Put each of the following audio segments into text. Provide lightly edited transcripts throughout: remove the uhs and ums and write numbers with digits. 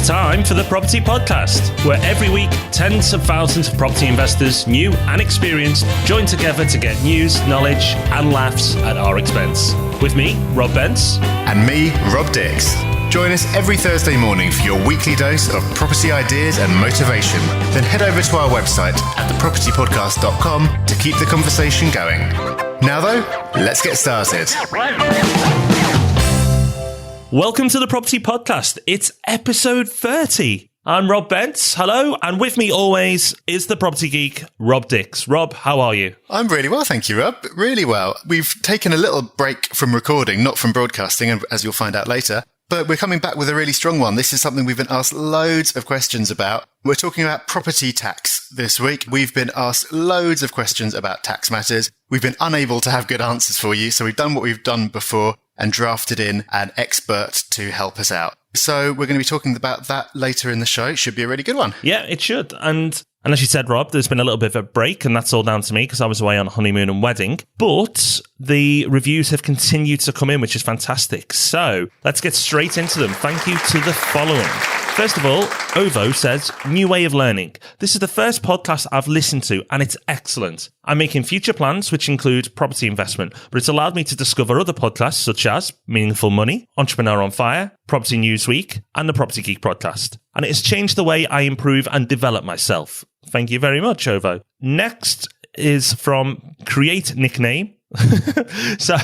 time for the Property Podcast, where every week tens of thousands of property investors, new and experienced, join together to get news, knowledge and laughs at our expense. With me, Rob Bence. And me, Rob Dix. Join us every Thursday morning for your weekly dose of property ideas and motivation. Then head over to our website at thepropertypodcast.com to keep the conversation going. Now though, let's get started. Welcome to the Property Podcast. It's episode 30. I'm Rob Bence. Hello. And with me always is the property geek, Rob Dix. Rob, how are you? I'm really well, thank you, Rob. Really well. We've taken a little break from recording, not from broadcasting, as you'll find out later. But we're coming back with a really strong one. This is something we've been asked loads of questions about. We're talking about property tax this week. We've been asked loads of questions about tax matters. We've been unable to have good answers for you. So we've done what we've done before and drafted in an expert to help us out. So we're going to be talking about that later in the show. It should be a really good one. Yeah, it should. And as you said, Rob, there's been a little bit of a break, and that's all down to me because I was away on honeymoon and wedding. But the reviews have continued to come in, which is fantastic. So let's get straight into them. Thank you to the following. First of all, Ovo says, new way of learning. This is the first podcast I've listened to, and it's excellent. I'm making future plans, which include property investment, but it's allowed me to discover other podcasts such as Meaningful Money, Entrepreneur on Fire, Property News Week, and the Property Geek podcast. And it has changed the way I improve and develop myself. Thank you very much, Ovo. Next is from Create Nickname. So,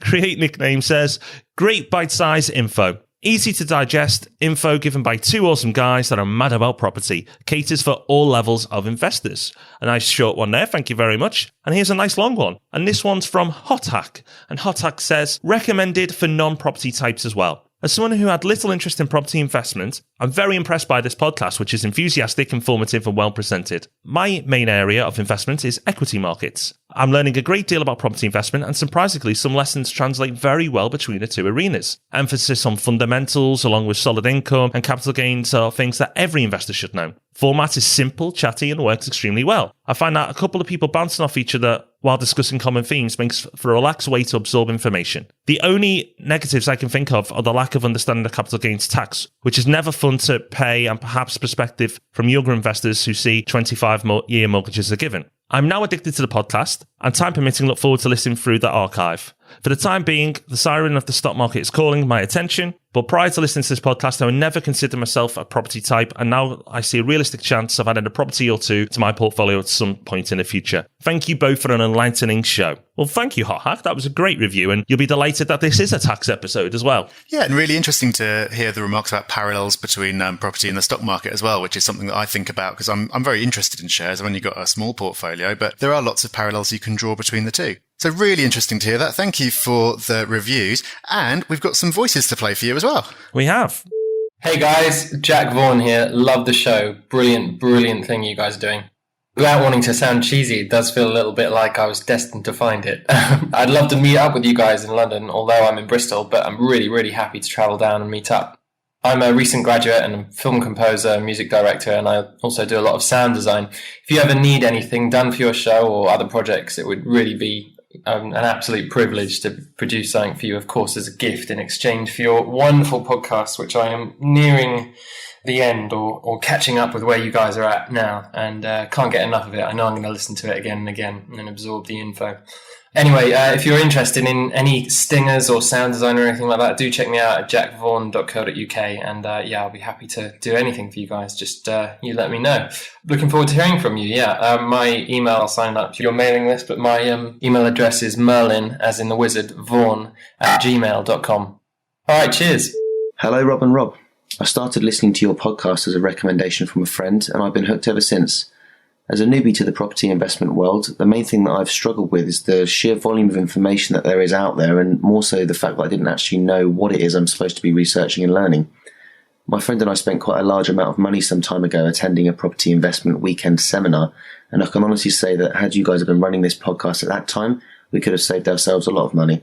Create Nickname says, great bite-sized info. Easy to digest info given by two awesome guys that are mad about property. Caters for all levels of investors. A nice short one there. Thank you very much. And here's a nice long one. And this one's from Hot Hack. And Hot Hack says, recommended for non-property types as well. As someone who had little interest in property investment, I'm very impressed by this podcast, which is enthusiastic, informative, and well presented. My main area of investment is equity markets. I'm learning a great deal about property investment, and surprisingly, some lessons translate very well between the two arenas. Emphasis on fundamentals, along with solid income and capital gains, are things that every investor should know. Format is simple, chatty, and works extremely well. I find that a couple of people bouncing off each other while discussing common themes makes for a relaxed way to absorb information. The only negatives I can think of are the lack of understanding the capital gains tax, which is never fun to pay, and perhaps perspective from younger investors who see 25-year mortgages are given. I'm now addicted to the podcast, and time permitting, look forward to listening through the archive. For the time being, the siren of the stock market is calling my attention, but prior to listening to this podcast, I would never consider myself a property type, and now I see a realistic chance of adding a property or two to my portfolio at some point in the future. Thank you both for an enlightening show. Well, thank you, Hot Hack. That was a great review, and you'll be delighted that this is a tax episode as well. Yeah, and really interesting to hear the remarks about parallels between property and the stock market as well, which is something that I think about because I'm very interested in shares. I've only got a small portfolio, but there are lots of parallels you can draw between the two. So really interesting to hear that. Thank you for the reviews. And we've got some voices to play for you as well. We have. Hey guys, Jack Vaughan here. Love the show. Brilliant thing you guys are doing. Without wanting to sound cheesy, it does feel a little bit like I was destined to find it. I'd love to meet up with you guys in London, although I'm in Bristol, but I'm really happy to travel down and meet up. I'm a recent graduate and a film composer, music director, and I also do a lot of sound design. If you ever need anything done for your show or other projects, it would really be an absolute privilege to produce something for you, of course, as a gift in exchange for your wonderful podcast, which I am nearing the end or catching up with where you guys are at now, and can't get enough of it. I know I'm going to listen to it again and again and absorb the info. Anyway, if you're interested in any stingers or sound design or anything like that, do check me out at jackvaughan.co.uk, and I'll be happy to do anything for you guys. Just you let me know. Looking forward to hearing from you. My email, I'll sign up to your mailing list, but my email address is Merlin, as in the wizard, Vaughan @gmail.com. All right, cheers. Hello, Rob and Rob. I started listening to your podcast as a recommendation from a friend, and I've been hooked ever since. As a newbie to the property investment world, the main thing that I've struggled with is the sheer volume of information that there is out there, and more so the fact that I didn't actually know what it is I'm supposed to be researching and learning. My friend and I spent quite a large amount of money some time ago attending a property investment weekend seminar, and I can honestly say that had you guys have been running this podcast at that time, we could have saved ourselves a lot of money.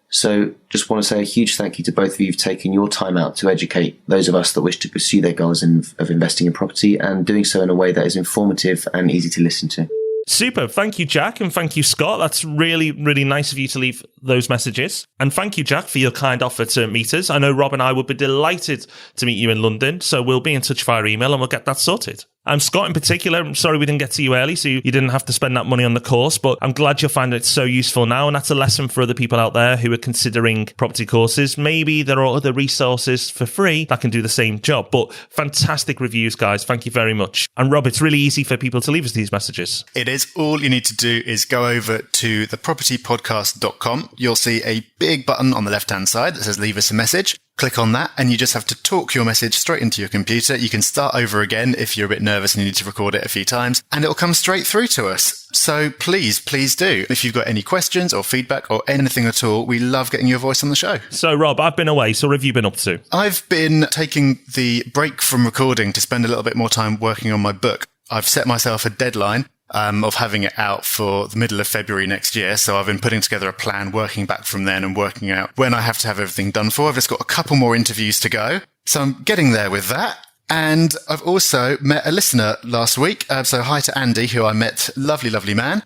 So just want to say a huge thank you to both of you for taking your time out to educate those of us that wish to pursue their goals of investing in property, and doing so in a way that is informative and easy to listen to. Super. Thank you, Jack. And thank you, Scott. That's really, really nice of you to leave those messages. And thank you, Jack, for your kind offer to meet us. I know Rob and I would be delighted to meet you in London. So we'll be in touch via email and we'll get that sorted. And Scott in particular, I'm sorry we didn't get to you early, so you didn't have to spend that money on the course, but I'm glad you're finding it so useful now. And that's a lesson for other people out there who are considering property courses. Maybe there are other resources for free that can do the same job. But fantastic reviews, guys. Thank you very much. And Rob, it's really easy for people to leave us these messages. It is. All you need to do is go over to thepropertypodcast.com. You'll see a big button on the left-hand side that says leave us a message. Click on that and you just have to talk your message straight into your computer. You can start over again if you're a bit nervous and you need to record it a few times, and it'll come straight through to us. So please do. If you've got any questions or feedback or anything at all, we love getting your voice on the show. So Rob, I've been away. So what have you been up to? I've been taking the break from recording to spend a little bit more time working on my book. I've set myself a deadline of having it out for the middle of February next year. So I've been putting together a plan, working back from then and working out when I have to have everything done for. I've just got a couple more interviews to go. So I'm getting there with that. And I've also met a listener last week. So hi to Andy, who I met. Lovely, lovely man.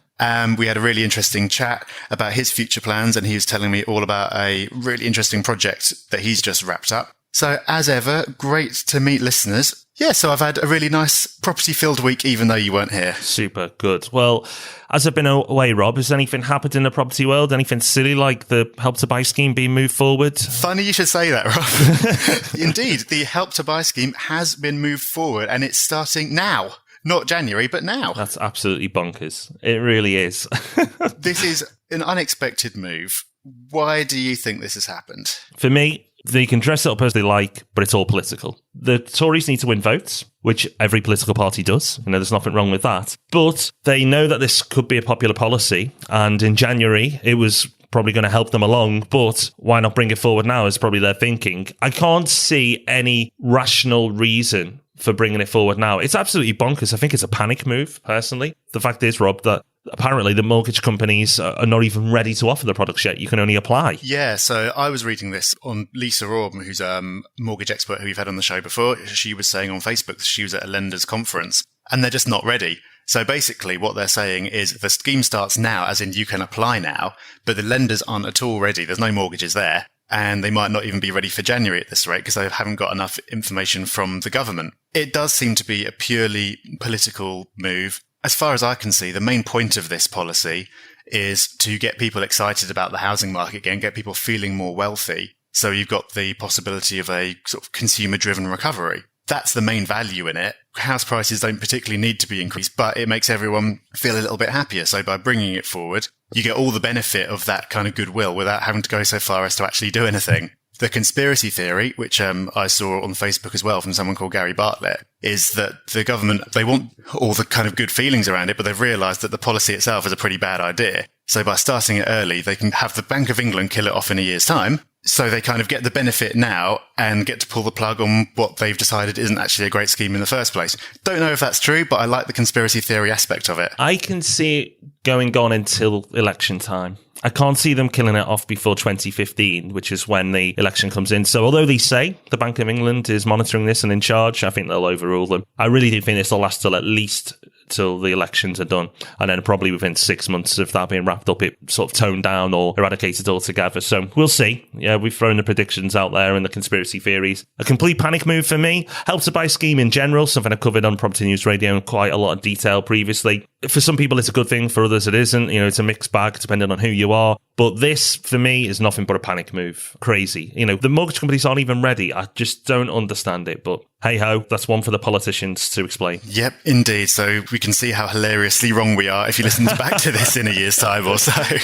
We had a really interesting chat about his future plans, and he was telling me all about a really interesting project that he's just wrapped up. So as ever, great to meet listeners. Yeah, so I've had a really nice property-filled week, even though you weren't here. Super good. Well, as I've been away, Rob, has anything happened in the property world? Anything silly like the Help to Buy scheme being moved forward? Funny you should say that, Rob. Indeed, the Help to Buy scheme has been moved forward, and it's starting now. Not January, but now. That's absolutely bonkers. It really is. This is an unexpected move. Why do you think this has happened? For me, they can dress it up as they like, but it's all political. The Tories need to win votes, which every political party does. There's nothing wrong with that. But they know that this could be a popular policy. And in January, it was probably going to help them along. But why not bring it forward now is probably their thinking. I can't see any rational reason for bringing it forward now. It's absolutely bonkers. I think it's a panic move, personally. The fact is, Rob, that apparently the mortgage companies are not even ready to offer the products yet. You can only apply. Yeah, so I was reading this on Lisa Orme, who's a mortgage expert who we've had on the show before. She was saying on Facebook that she was at a lenders conference and they're just not ready. So basically what they're saying is the scheme starts now, as in you can apply now, but the lenders aren't at all ready. There's no mortgages there. And they might not even be ready for January at this rate because they haven't got enough information from the government. It does seem to be a purely political move. As far as I can see, the main point of this policy is to get people excited about the housing market again, get people feeling more wealthy. So you've got the possibility of a sort of consumer-driven recovery. That's the main value in it. House prices don't particularly need to be increased, but it makes everyone feel a little bit happier. So by bringing it forward, you get all the benefit of that kind of goodwill without having to go so far as to actually do anything. The conspiracy theory, which I saw on Facebook as well from someone called Gary Bartlett, is that the government, they want all the kind of good feelings around it, but they've realised that the policy itself is a pretty bad idea. So by starting it early, they can have the Bank of England kill it off in a year's time. So they kind of get the benefit now and get to pull the plug on what they've decided isn't actually a great scheme in the first place. Don't know if that's true, but I like the conspiracy theory aspect of it. I can see it going on until election time. I can't see them killing it off before 2015, which is when the election comes in. So although they say the Bank of England is monitoring this and in charge, I think they'll overrule them. I really do think this will last till at least till the elections are done. And then probably within 6 months of that being wrapped up, it sort of toned down or eradicated altogether. So we'll see. Yeah, we've thrown the predictions out there and the conspiracy theories. A complete panic move for me. Help to Buy scheme in general, something I covered on Property News Radio in quite a lot of detail previously. For some people, it's a good thing. For others, it isn't. It's a mixed bag depending on who you are. But this, for me, is nothing but a panic move. Crazy. The mortgage companies aren't even ready. I just don't understand it. But hey-ho, that's one for the politicians to explain. Yep, indeed. So we can see how hilariously wrong we are if you listen back to this in a year's time or so.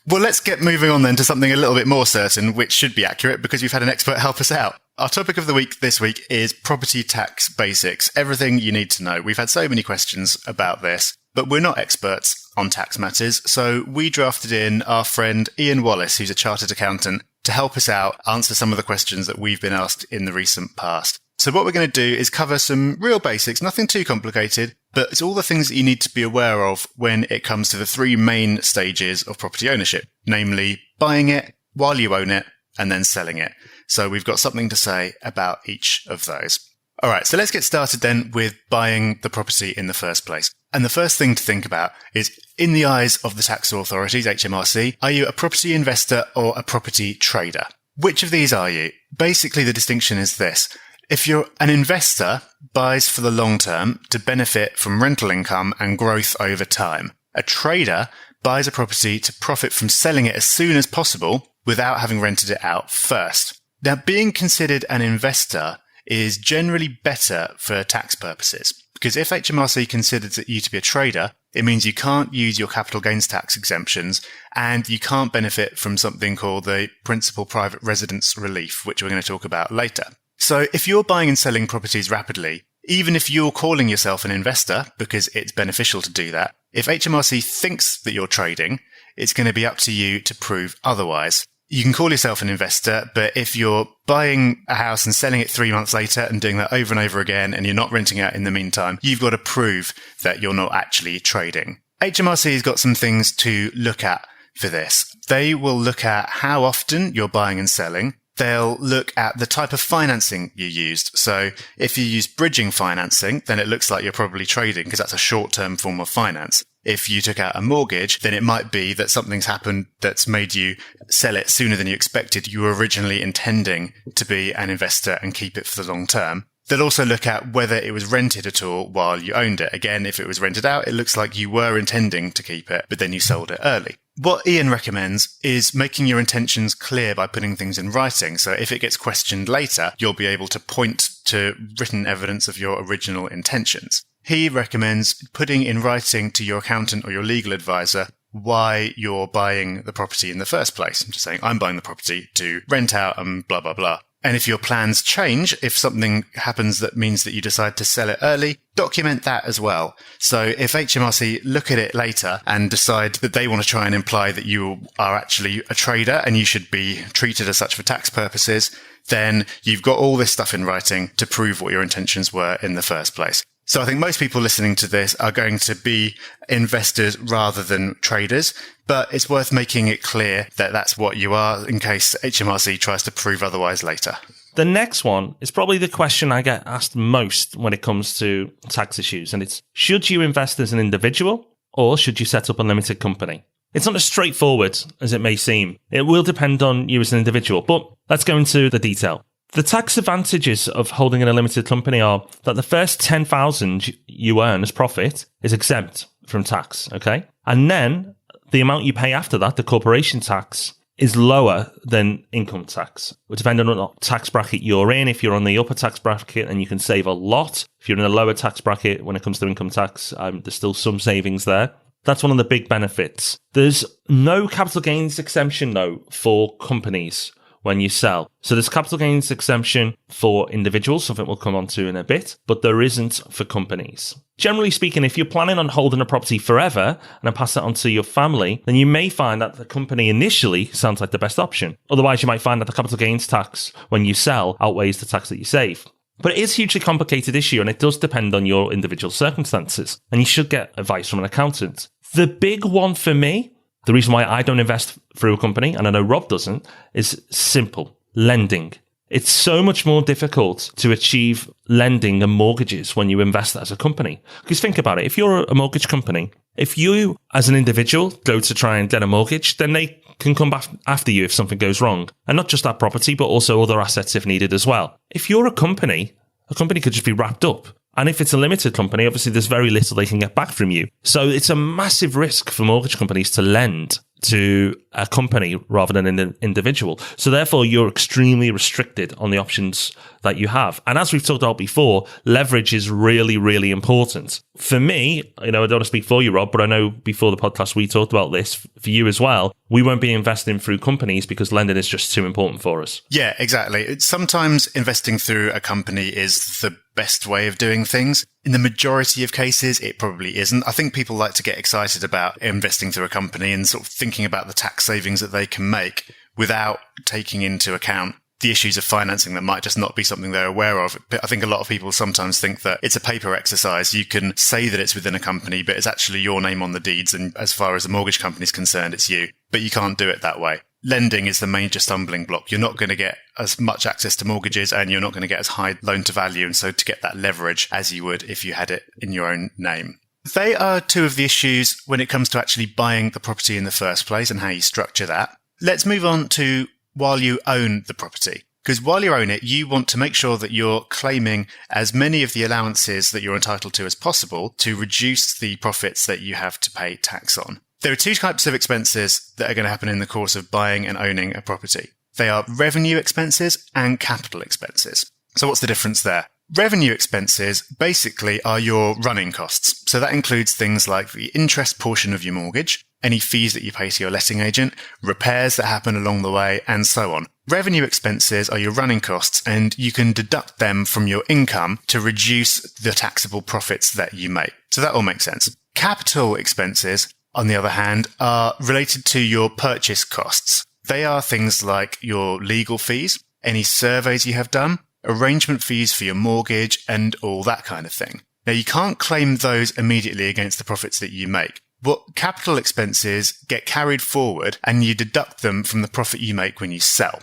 Well, let's get moving on then to something a little bit more certain, which should be accurate because we've had an expert help us out. Our topic of the week this week is property tax basics, everything you need to know. We've had so many questions about this, but we're not experts on tax matters, so we drafted in our friend Iain Wallis, who's a chartered accountant, to help us out, answer some of the questions that we've been asked in the recent past. So what we're going to do is cover some real basics, nothing too complicated, but it's all the things that you need to be aware of when it comes to the three main stages of property ownership, namely buying it, while you own it, and then selling it. So we've got something to say about each of those. All right, so let's get started then with buying the property in the first place. And the first thing to think about is, in the eyes of the tax authorities, HMRC, are you a property investor or a property trader? Which of these are you? Basically, the distinction is this. If you're an investor, buys for the long term to benefit from rental income and growth over time. A trader buys a property to profit from selling it as soon as possible without having rented it out first. Now, being considered an investor is generally better for tax purposes, because if HMRC considers you to be a trader, it means you can't use your capital gains tax exemptions and you can't benefit from something called the principal private residence relief, which we're going to talk about later. So if you're buying and selling properties rapidly, even if you're calling yourself an investor, because it's beneficial to do that, if HMRC thinks that you're trading, it's going to be up to you to prove otherwise. You can call yourself an investor, but if you're buying a house and selling it 3 months later and doing that over and over again, and you're not renting out in the meantime, you've got to prove that you're not actually trading. HMRC has got some things to look at for this. They will look at how often you're buying and selling. They'll look at the type of financing you used. So if you use bridging financing, then it looks like you're probably trading because that's a short-term form of finance. If you took out a mortgage, then it might be that something's happened that's made you sell it sooner than you expected. You were originally intending to be an investor and keep it for the long term. They'll also look at whether it was rented at all while you owned it. Again, if it was rented out, it looks like you were intending to keep it, but then you sold it early. What Iain recommends is making your intentions clear by putting things in writing. So if it gets questioned later, you'll be able to point to written evidence of your original intentions. He recommends putting in writing to your accountant or your legal advisor why you're buying the property in the first place. I'm just saying, I'm buying the property to rent out and blah, blah, blah. And if your plans change, if something happens that means that you decide to sell it early, document that as well. So if HMRC look at it later and decide that they want to try and imply that you are actually a trader and you should be treated as such for tax purposes, then you've got all this stuff in writing to prove what your intentions were in the first place. So I think most people listening to this are going to be investors rather than traders, but it's worth making it clear that that's what you are in case HMRC tries to prove otherwise later. The next one is probably the question I get asked most when it comes to tax issues, and it's, should you invest as an individual or should you set up a limited company? It's not as straightforward as it may seem. It will depend on you as an individual, but let's go into the detail. The tax advantages of holding in a limited company are that the first 10,000 you earn as profit is exempt from tax, okay? And then the amount you pay after that, the corporation tax, is lower than income tax. Depending on what tax bracket you're in, if you're on the upper tax bracket, then you can save a lot. If you're in a lower tax bracket when it comes to income tax, there's still some savings there. That's one of the big benefits. There's no capital gains exemption, though, for companies when you sell. So there's capital gains exemption for individuals, something we'll come on to in a bit, but there isn't for companies. Generally speaking, if you're planning on holding a property forever and then pass it on to your family, then you may find that the company initially sounds like the best option. Otherwise, you might find that the capital gains tax when you sell outweighs the tax that you save. But it is a hugely complicated issue and it does depend on your individual circumstances. And you should get advice from an accountant. The big one for me, the reason why I don't invest through a company, and I know Rob doesn't, is simple. Lending. It's so much more difficult to achieve lending and mortgages when you invest as a company. Because think about it. If you're a mortgage company, if you as an individual go to try and get a mortgage, then they can come back after you if something goes wrong. And not just that property, but also other assets if needed as well. If you're a company could just be wrapped up. And if it's a limited company, obviously there's very little they can get back from you. So it's a massive risk for mortgage companies to lend to a company rather than an individual. So therefore, you're extremely restricted on the options that you have. And as we've talked about before, leverage is really, really important. For me, I don't want to speak for you, Rob, but I know before the podcast we talked about this for you as well. We won't be investing through companies because lending is just too important for us. Yeah, exactly. Sometimes investing through a company is the best way of doing things. In the majority of cases, it probably isn't. I think people like to get excited about investing through a company and sort of thinking about the tax savings that they can make without taking into account the issues of financing that might just not be something they're aware of. I think a lot of people sometimes think that it's a paper exercise. You can say that it's within a company, but it's actually your name on the deeds. And as far as the mortgage company is concerned, it's you. But you can't do it that way. Lending is the major stumbling block. You're not going to get as much access to mortgages and you're not going to get as high loan to value. And so to get that leverage as you would if you had it in your own name. They are two of the issues when it comes to actually buying the property in the first place and how you structure that. Let's move on to while you own the property. Because while you own it, you want to make sure that you're claiming as many of the allowances that you're entitled to as possible to reduce the profits that you have to pay tax on. There are two types of expenses that are going to happen in the course of buying and owning a property. They are revenue expenses and capital expenses. So what's the difference there? Revenue expenses basically are your running costs. So that includes things like the interest portion of your mortgage, any fees that you pay to your letting agent, repairs that happen along the way, and so on. Revenue expenses are your running costs, and you can deduct them from your income to reduce the taxable profits that you make. So that all makes sense. Capital expenses, on the other hand, are related to your purchase costs. They are things like your legal fees, any surveys you have done, arrangement fees for your mortgage, and all that kind of thing. Now, you can't claim those immediately against the profits that you make. But capital expenses get carried forward and you deduct them from the profit you make when you sell.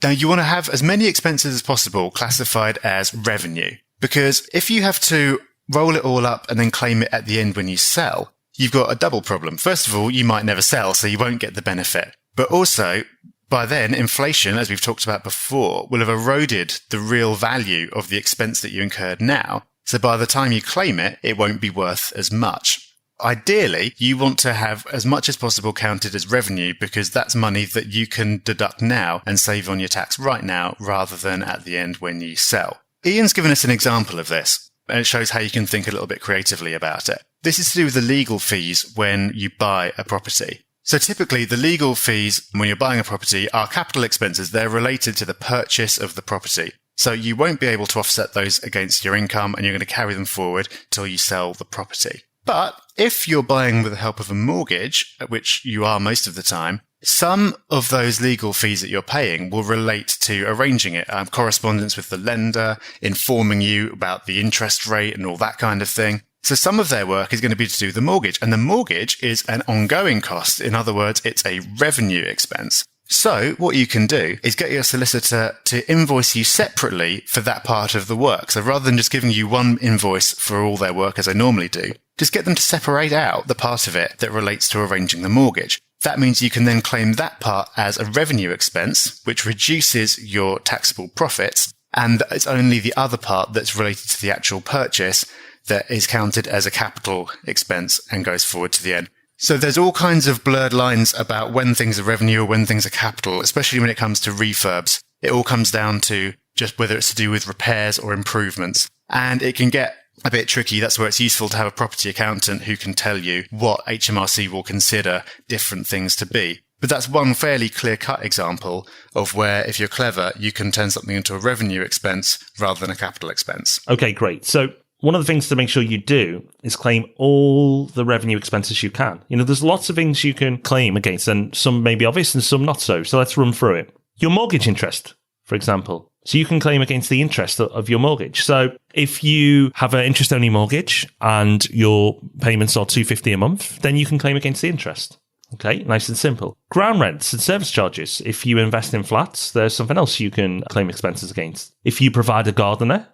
Now, you want to have as many expenses as possible classified as revenue, because if you have to roll it all up and then claim it at the end when you sell, you've got a double problem. First of all, you might never sell, so you won't get the benefit. But also, by then, inflation, as we've talked about before, will have eroded the real value of the expense that you incurred now. So by the time you claim it, it won't be worth as much. Ideally, you want to have as much as possible counted as revenue because that's money that you can deduct now and save on your tax right now rather than at the end when you sell. Ian's given us an example of this, and it shows how you can think a little bit creatively about it. This is to do with the legal fees when you buy a property. So typically, the legal fees when you're buying a property are capital expenses. They're related to the purchase of the property. So you won't be able to offset those against your income, and you're going to carry them forward till you sell the property. But if you're buying with the help of a mortgage, which you are most of the time, some of those legal fees that you're paying will relate to arranging it, correspondence with the lender, informing you about the interest rate and all that kind of thing. So some of their work is going to be to do with the mortgage, and the mortgage is an ongoing cost. In other words, it's a revenue expense. So what you can do is get your solicitor to invoice you separately for that part of the work. So rather than just giving you one invoice for all their work as I normally do, just get them to separate out the part of it that relates to arranging the mortgage. That means you can then claim that part as a revenue expense, which reduces your taxable profits, and it's only the other part that's related to the actual purchase that is counted as a capital expense and goes forward to the end. So there's all kinds of blurred lines about when things are revenue or when things are capital, especially when it comes to refurbs. It all comes down to just whether it's to do with repairs or improvements. And it can get a bit tricky. That's where it's useful to have a property accountant who can tell you what HMRC will consider different things to be. But that's one fairly clear-cut example of where, if you're clever, you can turn something into a revenue expense rather than a capital expense. Okay, great. So one of the things to make sure you do is claim all the revenue expenses you can. You know, there's lots of things you can claim against, and some may be obvious and some not so. So let's run through it. Your mortgage interest, for example. So you can claim against the interest of your mortgage. So if you have an interest-only mortgage and your payments are $250 a month, then you can claim against the interest. Okay, nice and simple. Ground rents and service charges. If you invest in flats, there's something else you can claim expenses against. If you provide a gardener,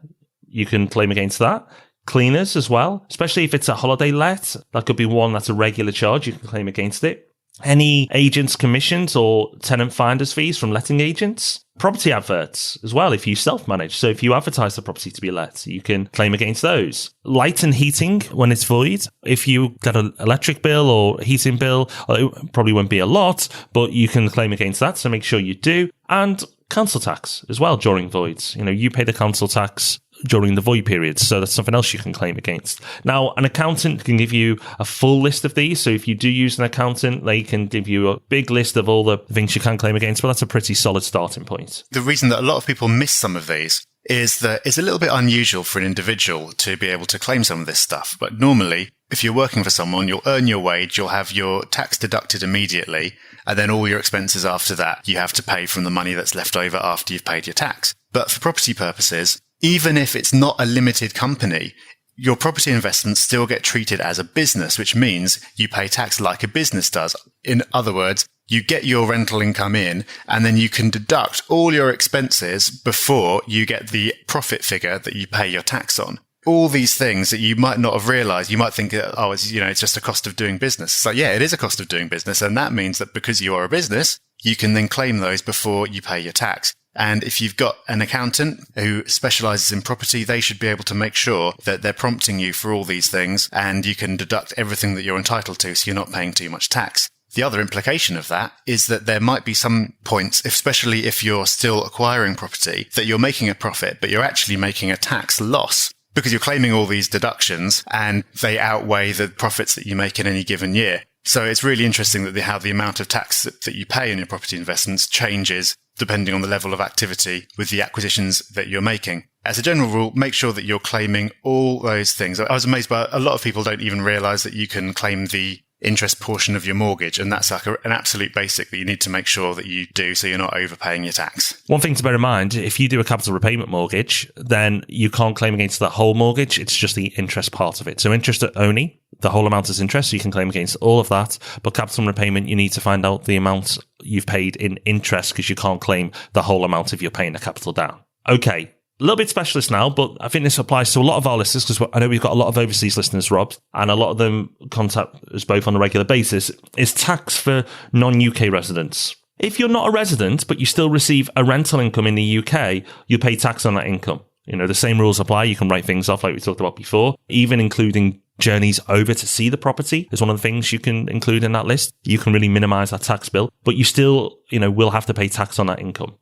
you can claim against that. Cleaners as well, especially if it's a holiday let. That could be one that's a regular charge. You can claim against it. Any agents' commissions or tenant finders fees from letting agents. Property adverts as well, if you self-manage. So if you advertise the property to be let, you can claim against those. Light and heating when it's void. If you get an electric bill or heating bill, it probably won't be a lot, but you can claim against that. So make sure you do. And council tax as well during voids. You know, you pay the council tax during the void periods. So that's something else you can claim against. Now, an accountant can give you a full list of these. So if you do use an accountant, they can give you a big list of all the things you can claim against. But that's a pretty solid starting point. The reason that a lot of people miss some of these is that it's a little bit unusual for an individual to be able to claim some of this stuff. But normally, if you're working for someone, you'll earn your wage, you'll have your tax deducted immediately, and then all your expenses after that, you have to pay from the money that's left over after you've paid your tax. But for property purposes, even if it's not a limited company, your property investments still get treated as a business, which means you pay tax like a business does. In other words, you get your rental income in, and then you can deduct all your expenses before you get the profit figure that you pay your tax on. all these things that you might not have realized. You might think, oh, it's just a cost of doing business. So yeah, it is a cost of doing business. And that means that because you are a business, you can then claim those before you pay your tax. And if you've got an accountant who specializes in property, they should be able to make sure that they're prompting you for all these things and you can deduct everything that you're entitled to, so you're not paying too much tax. The other implication of that is that there might be some points, especially if you're still acquiring property, that you're making a profit, but you're actually making a tax loss because you're claiming all these deductions and they outweigh the profits that you make in any given year. So it's really interesting that how the amount of tax that you pay in your property investments changes depending on the level of activity with the acquisitions that you're making. As a general rule, make sure that you're claiming all those things. I was amazed by a lot of people don't even realize that you can claim the interest portion of your mortgage, and that's like an absolute basic that you need to make sure that you do so you're not overpaying your tax. One thing to bear in mind, if you do a capital repayment mortgage, then you can't claim against that whole mortgage, it's just the interest part of it. So interest only, the whole amount is interest, so you can claim against all of that, but capital repayment, you need to find out the amount you've paid in interest because you can't claim the whole amount if you're paying the capital down. Okay. A little bit specialist now, but I think this applies to a lot of our listeners because I know we've got a lot of overseas listeners, Rob, and a lot of them contact us both on a regular basis, is tax for non-UK residents. If you're not a resident, but you still receive a rental income in the UK, you pay tax on that income. The same rules apply. You can write things off like we talked about before, even including journeys over to see the property is one of the things you can include in that list. You can really minimize that tax bill, but you still, will have to pay tax on that income.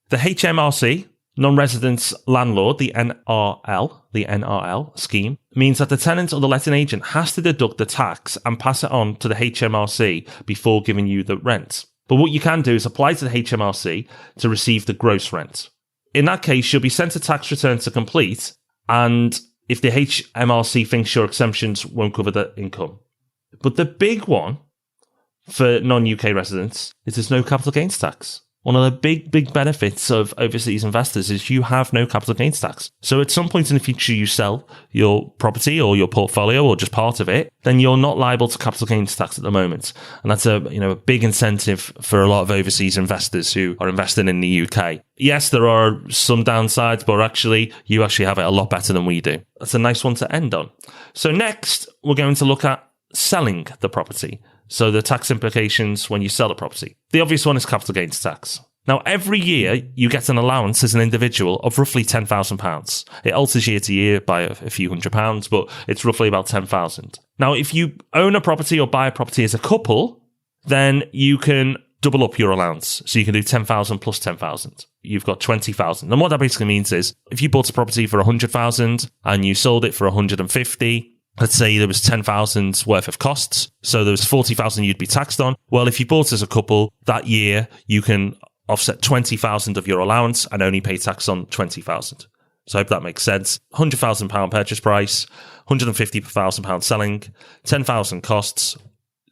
The HMRC, non-residence landlord, the NRL scheme, means that the tenant or the letting agent has to deduct the tax and pass it on to the HMRC before giving you the rent. But what you can do is apply to the HMRC to receive the gross rent. In that case, you'll be sent a tax return to complete, and if the HMRC thinks your exemptions won't cover the income. But the big one for non-UK residents is there's no capital gains tax. One of the big benefits of overseas investors is you have no capital gains tax. So at some point in the future, you sell your property or your portfolio or just part of it, then you're not liable to capital gains tax at the moment. And that's a big incentive for a lot of overseas investors who are investing in the UK. Yes, there are some downsides, but you actually have it a lot better than we do. That's a nice one to end on. So next, we're going to look at selling the property. So the tax implications when you sell a property. The obvious one is capital gains tax. Now, every year you get an allowance as an individual of roughly £10,000. It alters year to year by a few £100s, but it's roughly about 10,000. Now, if you own a property or buy a property as a couple, then you can double up your allowance. So you can do 10,000 plus 10,000. You've got 20,000. And what that basically means is if you bought a property for 100,000 and you sold it for 150, let's say there was 10,000 worth of costs, so there was 40,000 you'd be taxed on. Well, if you bought as a couple, that year you can offset 20,000 of your allowance and only pay tax on 20,000. So I hope that makes sense. £100,000 purchase price, £150,000 selling, 10,000 costs.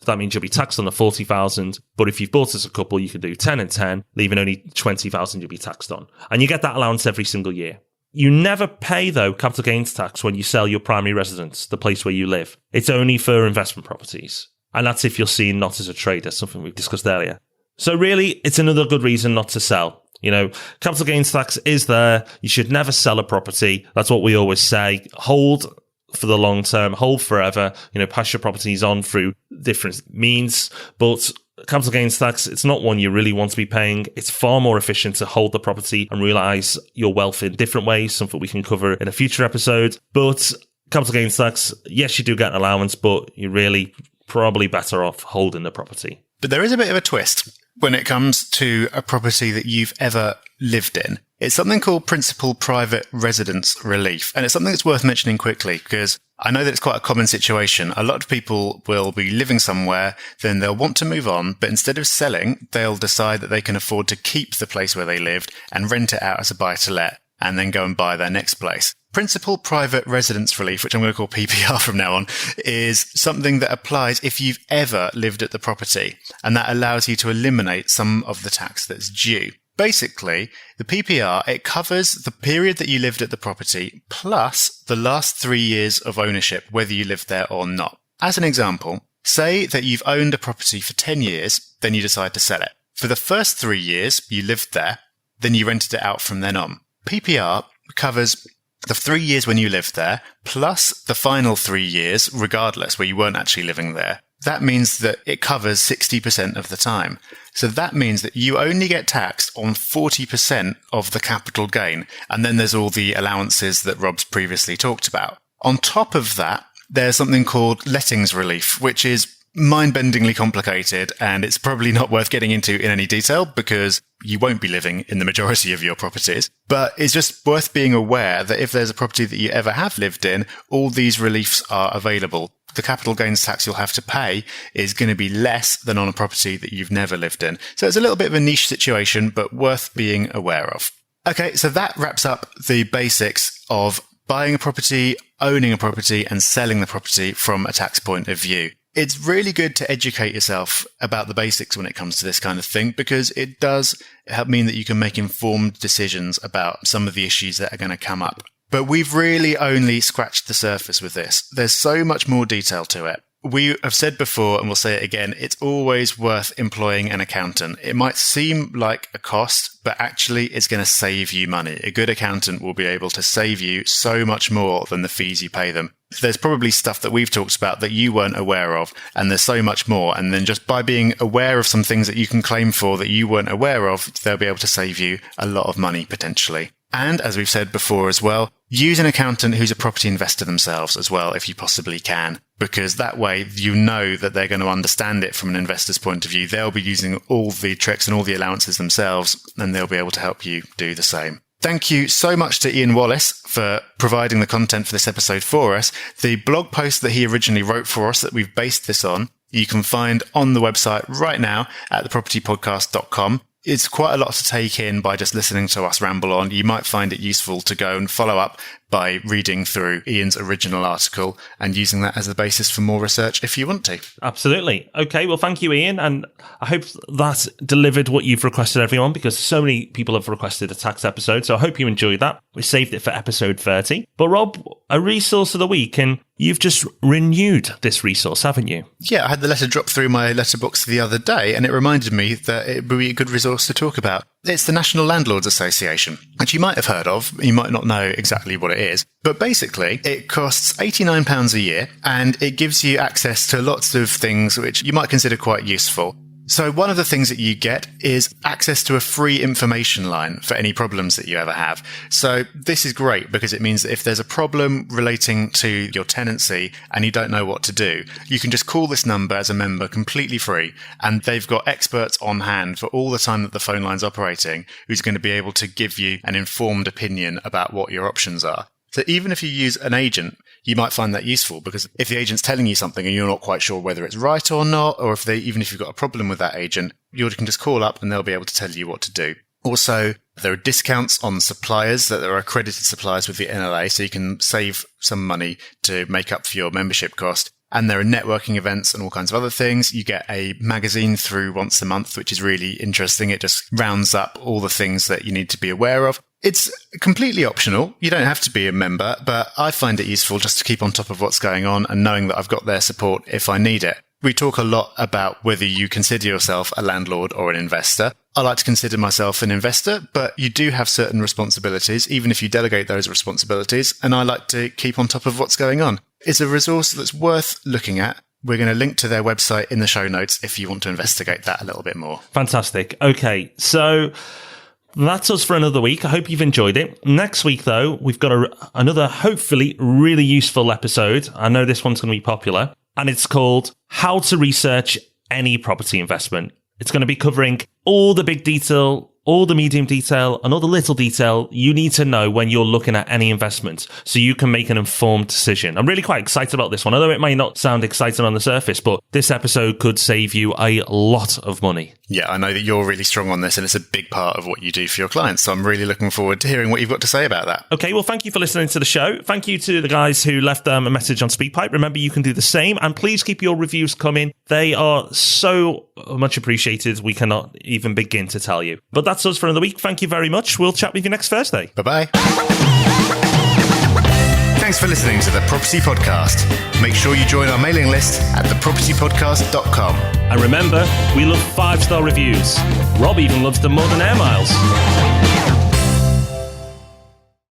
That means you'll be taxed on the 40,000. But if you've bought as a couple, you can do 10 and 10, leaving only 20,000 you'll be taxed on. And you get that allowance every single year. You never pay, though, capital gains tax when you sell your primary residence, the place where you live. It's only for investment properties. And that's if you're seen not as a trader, something we've discussed earlier. So really, it's another good reason not to sell. Capital gains tax is there. You should never sell a property. That's what we always say. Hold for the long term, hold forever, pass your properties on through different means. But capital gains tax, it's not one you really want to be paying. It's far more efficient to hold the property and realize your wealth in different ways, something we can cover in a future episode. But capital gains tax, yes, you do get an allowance, but you're really probably better off holding the property. But there is a bit of a twist when it comes to a property that you've ever lived in. It's something called principal private residence relief. And it's something that's worth mentioning quickly because I know that it's quite a common situation. A lot of people will be living somewhere, then they'll want to move on, but instead of selling, they'll decide that they can afford to keep the place where they lived and rent it out as a buy-to-let and then go and buy their next place. Principal private residence relief, which I'm going to call PPR from now on, is something that applies if you've ever lived at the property, and that allows you to eliminate some of the tax that's due. Basically, the PPR, it covers the period that you lived at the property plus the last 3 years of ownership, whether you lived there or not. As an example, say that you've owned a property for 10 years, then you decide to sell it. For the first 3 years you lived there, then you rented it out from then on. PPR covers the 3 years when you lived there, plus the final 3 years, regardless, where you weren't actually living there, that means that it covers 60% of the time. So that means that you only get taxed on 40% of the capital gain. And then there's all the allowances that Rob's previously talked about. On top of that, there's something called lettings relief, which is mind-bendingly complicated, and it's probably not worth getting into in any detail because you won't be living in the majority of your properties. But it's just worth being aware that if there's a property that you ever have lived in, all these reliefs are available. The capital gains tax you'll have to pay is going to be less than on a property that you've never lived in. So it's a little bit of a niche situation, but worth being aware of. Okay, so that wraps up the basics of buying a property, owning a property, and selling the property from a tax point of view. It's really good to educate yourself about the basics when it comes to this kind of thing, because it does help mean that you can make informed decisions about some of the issues that are going to come up. But we've really only scratched the surface with this. There's so much more detail to it. We have said before, and we'll say it again, it's always worth employing an accountant. It might seem like a cost, but actually it's going to save you money. A good accountant will be able to save you so much more than the fees you pay them. There's probably stuff that we've talked about that you weren't aware of, and there's so much more. And then just by being aware of some things that you can claim for that you weren't aware of, they'll be able to save you a lot of money potentially. And as we've said before as well, use an accountant who's a property investor themselves as well, if you possibly can, because that way you know that they're going to understand it from an investor's point of view. They'll be using all the tricks and all the allowances themselves, and they'll be able to help you do the same. Thank you so much to Iain Wallis for providing the content for this episode for us. The blog post that he originally wrote for us that we've based this on, you can find on the website right now at thepropertypodcast.com. It's quite a lot to take in by just listening to us ramble on. You might find it useful to go and follow up by reading through Ian's original article and using that as the basis for more research if you want to. Absolutely. Okay, well, thank you, Ian. And I hope that delivered what you've requested, everyone, because so many people have requested a tax episode. So I hope you enjoyed that. We saved it for episode 30. But Rob, a resource of the week, and you've just renewed this resource, haven't you? Yeah, I had the letter drop through my letterbox the other day, and it reminded me that it would be a good resource to talk about. It's the National Landlords Association, which you might have heard of. You might not know exactly what it is. But basically, it costs £89 a year, and it gives you access to lots of things which you might consider quite useful. So one of the things that you get is access to a free information line for any problems that you ever have. So this is great because it means that if there's a problem relating to your tenancy and you don't know what to do, you can just call this number as a member completely free, and they've got experts on hand for all the time that the phone line's operating who's going to be able to give you an informed opinion about what your options are. So even if you use an agent, you might find that useful, because if the agent's telling you something and you're not quite sure whether it's right or not, or even if you've got a problem with that agent, you can just call up and they'll be able to tell you what to do. Also, there are discounts on suppliers that are accredited suppliers with the NLA, so you can save some money to make up for your membership cost. And there are networking events and all kinds of other things. You get a magazine through once a month, which is really interesting. It just rounds up all the things that you need to be aware of. It's completely optional. You don't have to be a member, but I find it useful just to keep on top of what's going on and knowing that I've got their support if I need it. We talk a lot about whether you consider yourself a landlord or an investor. I like to consider myself an investor, but you do have certain responsibilities, even if you delegate those responsibilities, and I like to keep on top of what's going on. It's a resource that's worth looking at. We're going to link to their website in the show notes if you want to investigate that a little bit more. Fantastic. Okay, so that's us for another week. I hope you've enjoyed it. Next week, though, we've got another hopefully really useful episode. I know this one's going to be popular, and it's called How to Research Any Property Investment. It's going to be covering all the big detail, all the medium detail, and all the little detail you need to know when you're looking at any investment so you can make an informed decision. I'm really quite excited about this one, although it may not sound exciting on the surface, but this episode could save you a lot of money. Yeah, I know that you're really strong on this, and it's a big part of what you do for your clients. So I'm really looking forward to hearing what you've got to say about that. Okay, well, thank you for listening to the show. Thank you to the guys who left a message on SpeakPipe. Remember, you can do the same, and please keep your reviews coming. They are so much appreciated. We cannot even begin to tell you. But that's us for another week. Thank you very much. We'll chat with you next Thursday. Bye-bye. Thanks for listening to The Property Podcast. Make sure you join our mailing list at thepropertypodcast.com. And remember, we love 5-star reviews. Rob even loves them more than air miles.